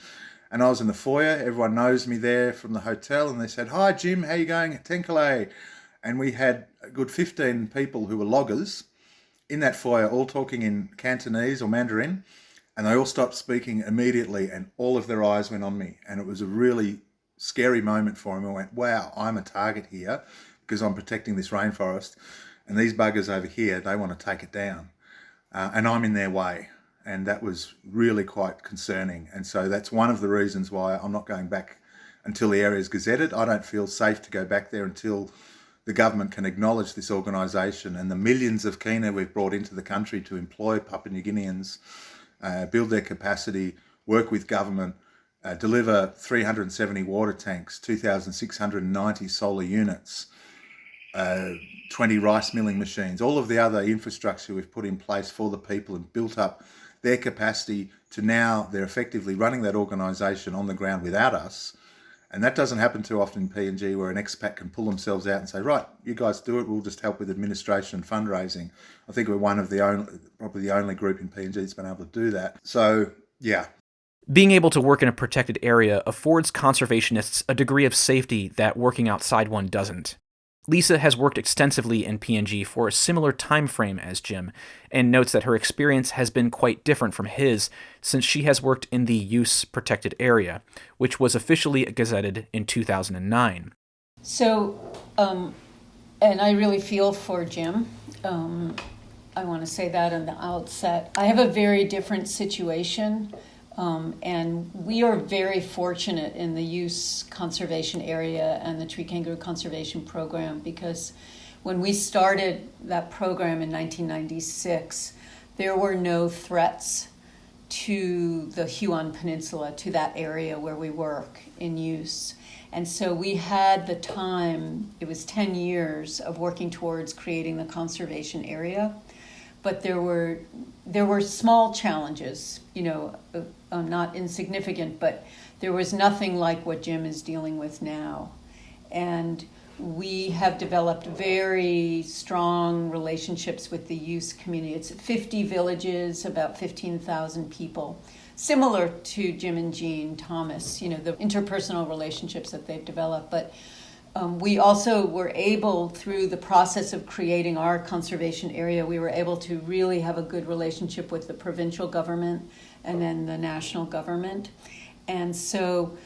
And I was in the foyer. Everyone knows me there from the hotel. And they said, "Hi, Jim, how you going at Tenkile?" And we had a good 15 people who were loggers in that foyer, all talking in Cantonese or Mandarin. And they all stopped speaking immediately, and all of their eyes went on me. And it was a really scary moment for them. I went, wow, I'm a target here because I'm protecting this rainforest. And these buggers over here, they want to take it down. And I'm in their way. And that was really quite concerning. And so that's one of the reasons why I'm not going back until the area is gazetted. I don't feel safe to go back there until the government can acknowledge this organisation and the millions of kina we've brought into the country to employ Papua New Guineans, build their capacity, work with government, deliver 370 water tanks, 2,690 solar units, 20 rice milling machines, all of the other infrastructure we've put in place for the people and built up their capacity to now they're effectively running that organisation on the ground without us. And that doesn't happen too often in PNG, where an expat can pull themselves out and say, right, you guys do it, we'll just help with administration and fundraising. I think we're one of probably the only group in PNG that's been able to do that. So, yeah. Being able to work in a protected area affords conservationists a degree of safety that working outside one doesn't. Lisa has worked extensively in PNG for a similar time frame as Jim, and notes that her experience has been quite different from his since she has worked in the use protected area, which was officially gazetted in 2009. So, and I really feel for Jim. I want to say that on the outset. I have a very different situation. And we are very fortunate in the use conservation area and the Tree Kangaroo Conservation Program, because when we started that program in 1996, there were no threats to the Huon Peninsula, to that area where we work in use. And so we had the time, it was 10 years of working towards creating the conservation area. But there were small challenges, not insignificant, but there was nothing like what Jim is dealing with now. And we have developed very strong relationships with the use community. It's 50 villages, about 15,000 people, similar to Jim and Jean Thomas, the interpersonal relationships that they've developed. But we also were able, through the process of creating our conservation area, we were able to really have a good relationship with the provincial government and then the national government. And so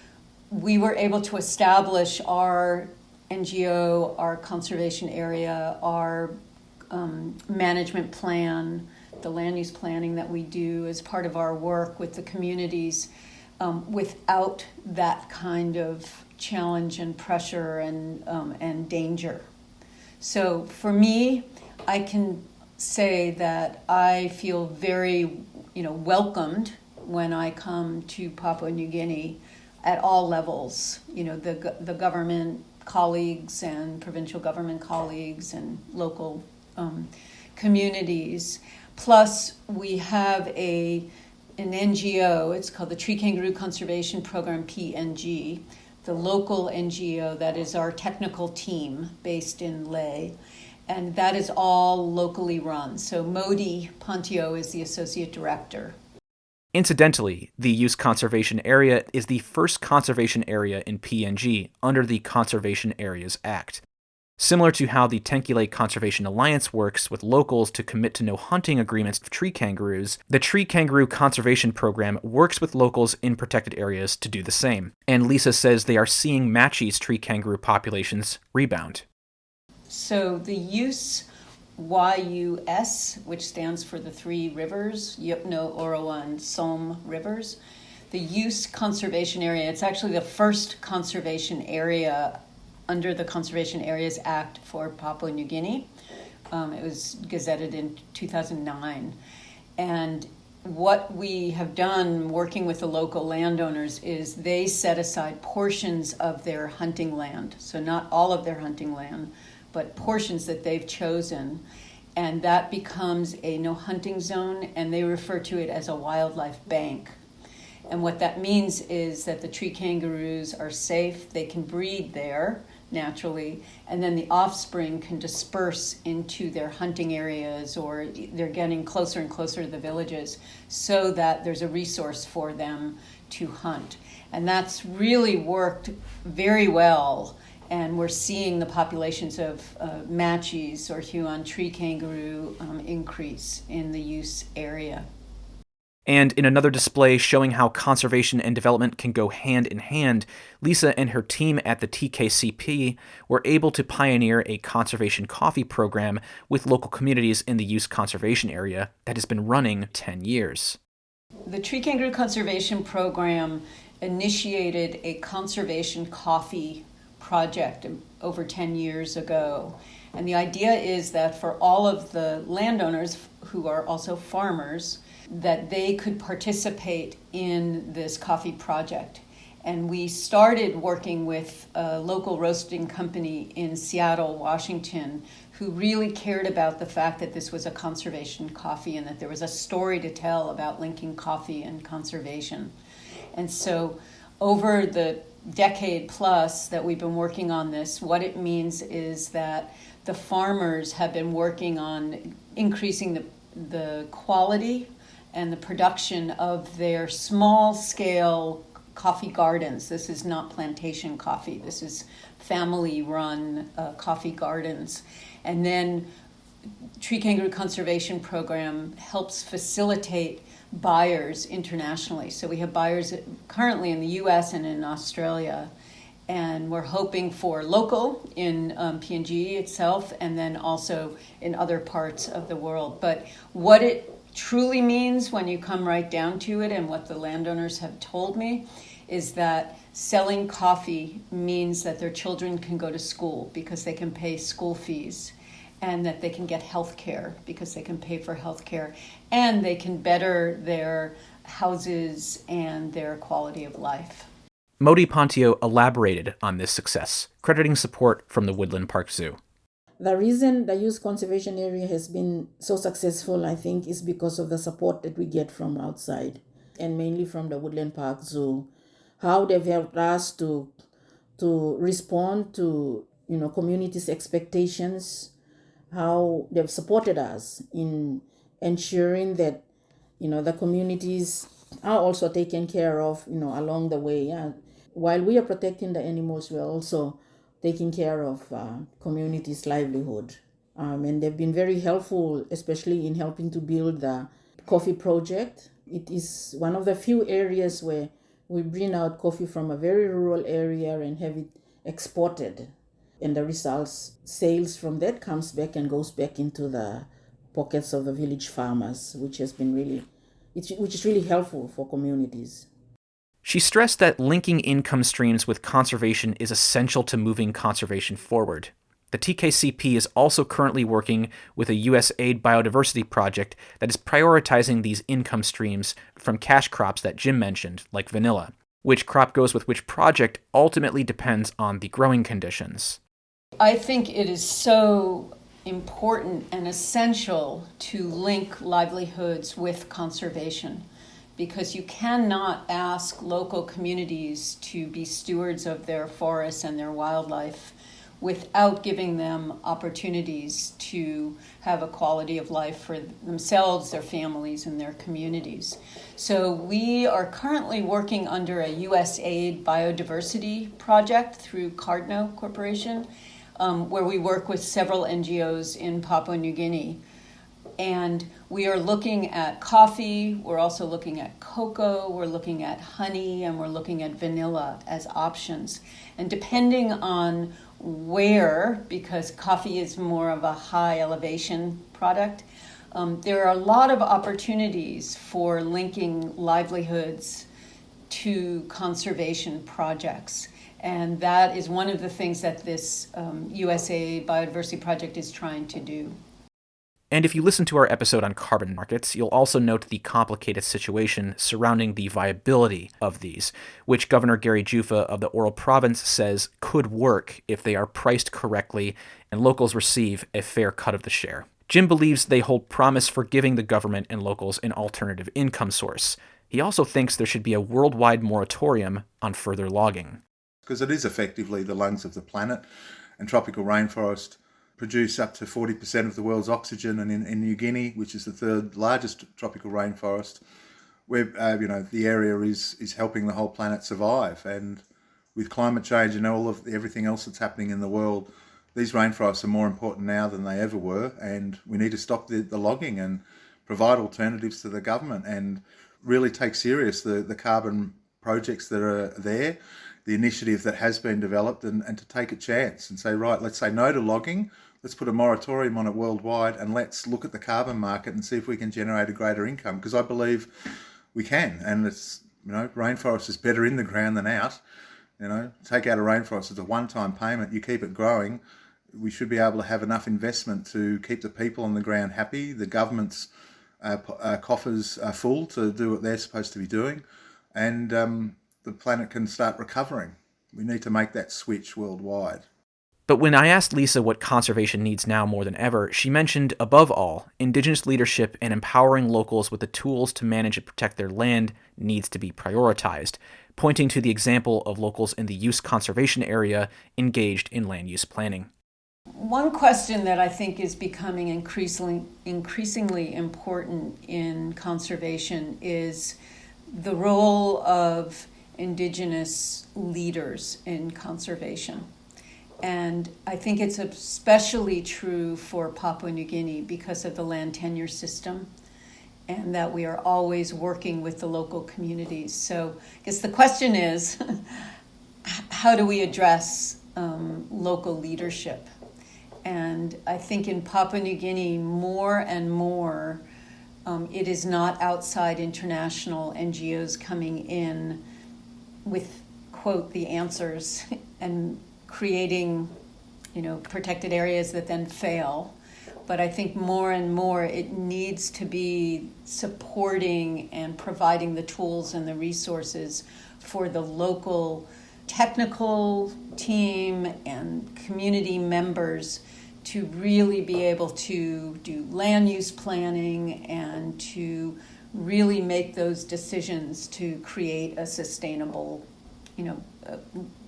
we were able to establish our NGO, our conservation area, our management plan, the land use planning that we do as part of our work with the communities, without that kind of challenge and pressure and danger. So for me, I can say that I feel very, welcomed when I come to Papua New Guinea at all levels. The government colleagues and provincial government colleagues and local communities. Plus, we have an NGO. It's called the Tree Kangaroo Conservation Program, PNG. The local NGO, that is our technical team based in Leh, and that is all locally run. So Modi Pontio is the associate director. Incidentally, the use conservation area is the first conservation area in PNG under the Conservation Areas Act. Similar to how the Tenkile Conservation Alliance works with locals to commit to no hunting agreements of tree kangaroos, the Tree Kangaroo Conservation Program works with locals in protected areas to do the same. And Lisa says they are seeing Matchie's tree kangaroo populations rebound. So the use YUS, which stands for the three rivers, Yupno, Orowa, and Somme rivers, the use conservation area, it's actually the first conservation area under the Conservation Areas Act for Papua New Guinea. It was gazetted in 2009. And what we have done working with the local landowners is they set aside portions of their hunting land. So not all of their hunting land, but portions that they've chosen. And that becomes a no hunting zone, and they refer to it as a wildlife bank. And what that means is that the tree kangaroos are safe, they can breed there naturally, and then the offspring can disperse into their hunting areas, or they're getting closer and closer to the villages so that there's a resource for them to hunt. And that's really worked very well, and we're seeing the populations of Matchies or Huon tree kangaroo increase in the use area. And in another display showing how conservation and development can go hand in hand, Lisa and her team at the TKCP were able to pioneer a conservation coffee program with local communities in the use conservation area that has been running 10 years. The Tree Kangaroo Conservation Program initiated a conservation coffee project over 10 years ago. And the idea is that for all of the landowners who are also farmers, that they could participate in this coffee project. And we started working with a local roasting company in Seattle, Washington, who really cared about the fact that this was a conservation coffee and that there was a story to tell about linking coffee and conservation. And so over the decade plus that we've been working on this, what it means is that the farmers have been working on increasing the quality and the production of their small-scale coffee gardens. This is not plantation coffee. This is family-run coffee gardens. And then Tree Kangaroo Conservation Program helps facilitate buyers internationally. So we have buyers currently in the US and in Australia, and we're hoping for local in PNG itself and then also in other parts of the world. But what it truly means when you come right down to it, and what the landowners have told me, is that selling coffee means that their children can go to school because they can pay school fees, and that they can get health care because they can pay for health care, and they can better their houses and their quality of life. Modi Pontio elaborated on this success, crediting support from the Woodland Park Zoo. The reason the youth conservation area has been so successful, I think, is because of the support that we get from outside, and mainly from the Woodland Park Zoo. How they've helped us to respond to communities' expectations, how they've supported us in ensuring that the communities are also taken care of along the way. Yeah. While we are protecting the animals, we are also taking care of communities' livelihood. And they've been very helpful, especially in helping to build the coffee project. It is one of the few areas where we bring out coffee from a very rural area and have it exported. And the results, sales from that comes back and goes back into the pockets of the village farmers, which is really helpful for communities. She stressed that linking income streams with conservation is essential to moving conservation forward. The TKCP is also currently working with a USAID biodiversity project that is prioritizing these income streams from cash crops that Jim mentioned, like vanilla. Which crop goes with which project ultimately depends on the growing conditions. I think it is so important and essential to link livelihoods with conservation, because you cannot ask local communities to be stewards of their forests and their wildlife without giving them opportunities to have a quality of life for themselves, their families, and their communities. So we are currently working under a USAID biodiversity project through Cardno Corporation, where we work with several NGOs in Papua New Guinea. And we are looking at coffee, we're also looking at cocoa, we're looking at honey, and we're looking at vanilla as options. And depending on where, because coffee is more of a high elevation product, there are a lot of opportunities for linking livelihoods to conservation projects. And that is one of the things that this USAID Biodiversity Project is trying to do. And if you listen to our episode on carbon markets, you'll also note the complicated situation surrounding the viability of these, which Governor Gary Jufa of the Oral Province says could work if they are priced correctly and locals receive a fair cut of the share. Jim believes they hold promise for giving the government and locals an alternative income source. He also thinks there should be a worldwide moratorium on further logging. Because it is effectively the lungs of the planet, and tropical rainforest produce up to 40% of the world's oxygen. And in New Guinea, which is the third largest tropical rainforest, where the area is helping the whole planet survive. And with climate change and all of everything else that's happening in the world, these rainforests are more important now than they ever were. And we need to stop the logging and provide alternatives to the government and really take serious the carbon projects that are there, the initiative that has been developed, and to take a chance and say, right, let's say no to logging, let's put a moratorium on it worldwide, and let's look at the carbon market and see if we can generate a greater income, because I believe we can. And it's, rainforest is better in the ground than out. Take out a rainforest, it's a one-time payment, you keep it growing. We should be able to have enough investment to keep the people on the ground happy, the government's coffers are full to do what they're supposed to be doing, and the planet can start recovering. We need to make that switch worldwide. But when I asked Lisa what conservation needs now more than ever, she mentioned, above all, Indigenous leadership and empowering locals with the tools to manage and protect their land needs to be prioritized, pointing to the example of locals in the use conservation area engaged in land use planning. One question that I think is becoming increasingly important in conservation is the role of Indigenous leaders in conservation. And I think it's especially true for Papua New Guinea because of the land tenure system, and that we are always working with the local communities. So I guess the question is, how do we address local leadership? And I think in Papua New Guinea, more and more, it is not outside international NGOs coming in with, quote, the answers and creating, protected areas that then fail. But I think more and more it needs to be supporting and providing the tools and the resources for the local technical team and community members to really be able to do land use planning and to really make those decisions to create a sustainable,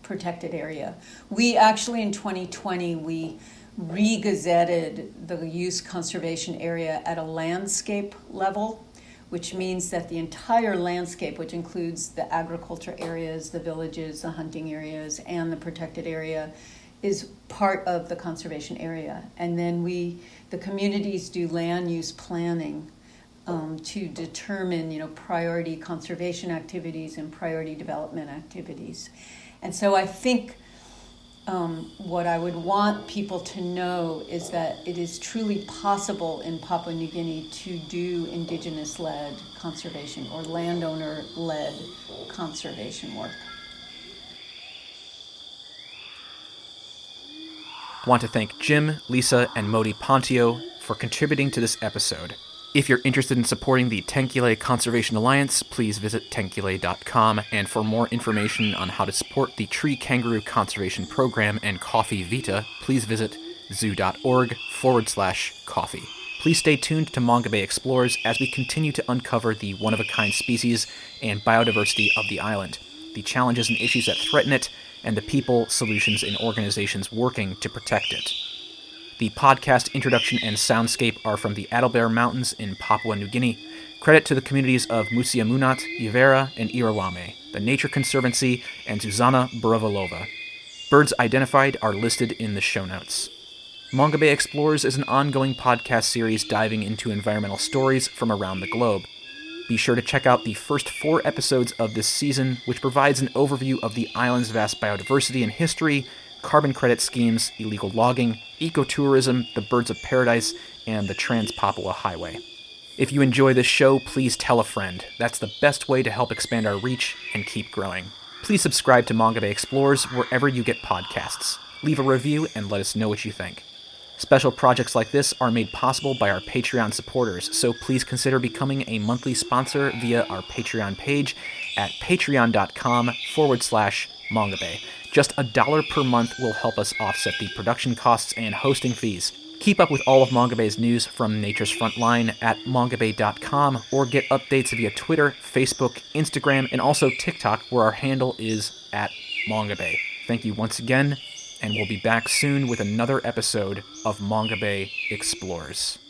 protected area. We actually, in 2020, we re-gazetted the use conservation area at a landscape level, which means that the entire landscape, which includes the agriculture areas, the villages, the hunting areas, and the protected area, is part of the conservation area. And then the communities do land use planning to determine, priority conservation activities and priority development activities. And so I think what I would want people to know is that it is truly possible in Papua New Guinea to do Indigenous-led conservation or landowner-led conservation work. I want to thank Jim, Lisa, and Modi Pontio for contributing to this episode. If you're interested in supporting the Tenkile Conservation Alliance, please visit tenkile.com, and for more information on how to support the Tree Kangaroo Conservation Program and Coffee Vita, please visit zoo.org/coffee. Please stay tuned to Mongabay Explores as we continue to uncover the one-of-a-kind species and biodiversity of the island, the challenges and issues that threaten it, and the people, solutions, and organizations working to protect it. The podcast introduction and soundscape are from the Adalbert Mountains in Papua New Guinea. Credit to the communities of Musiamunat, Ivera, and Irawame, the Nature Conservancy, and Zuzana Buravalova. Birds identified are listed in the show notes. Mongabay Explores is an ongoing podcast series diving into environmental stories from around the globe. Be sure to check out the first 4 episodes of this season, which provides an overview of the island's vast biodiversity and history, carbon credit schemes, illegal logging, ecotourism, the birds of paradise, and the Trans-Papua Highway. If you enjoy this show, please tell a friend. That's the best way to help expand our reach and keep growing. Please subscribe to Mongabay Explores wherever you get podcasts. Leave a review and let us know what you think. Special projects like this are made possible by our Patreon supporters, so please consider becoming a monthly sponsor via our Patreon page at patreon.com/Mongabay. Just $1 per month will help us offset the production costs and hosting fees. Keep up with all of Mongabay's news from Nature's Frontline at mongabay.com, or get updates via Twitter, Facebook, Instagram, and also TikTok, where our handle is @Mongabay. Thank you once again, and we'll be back soon with another episode of Mongabay Explores.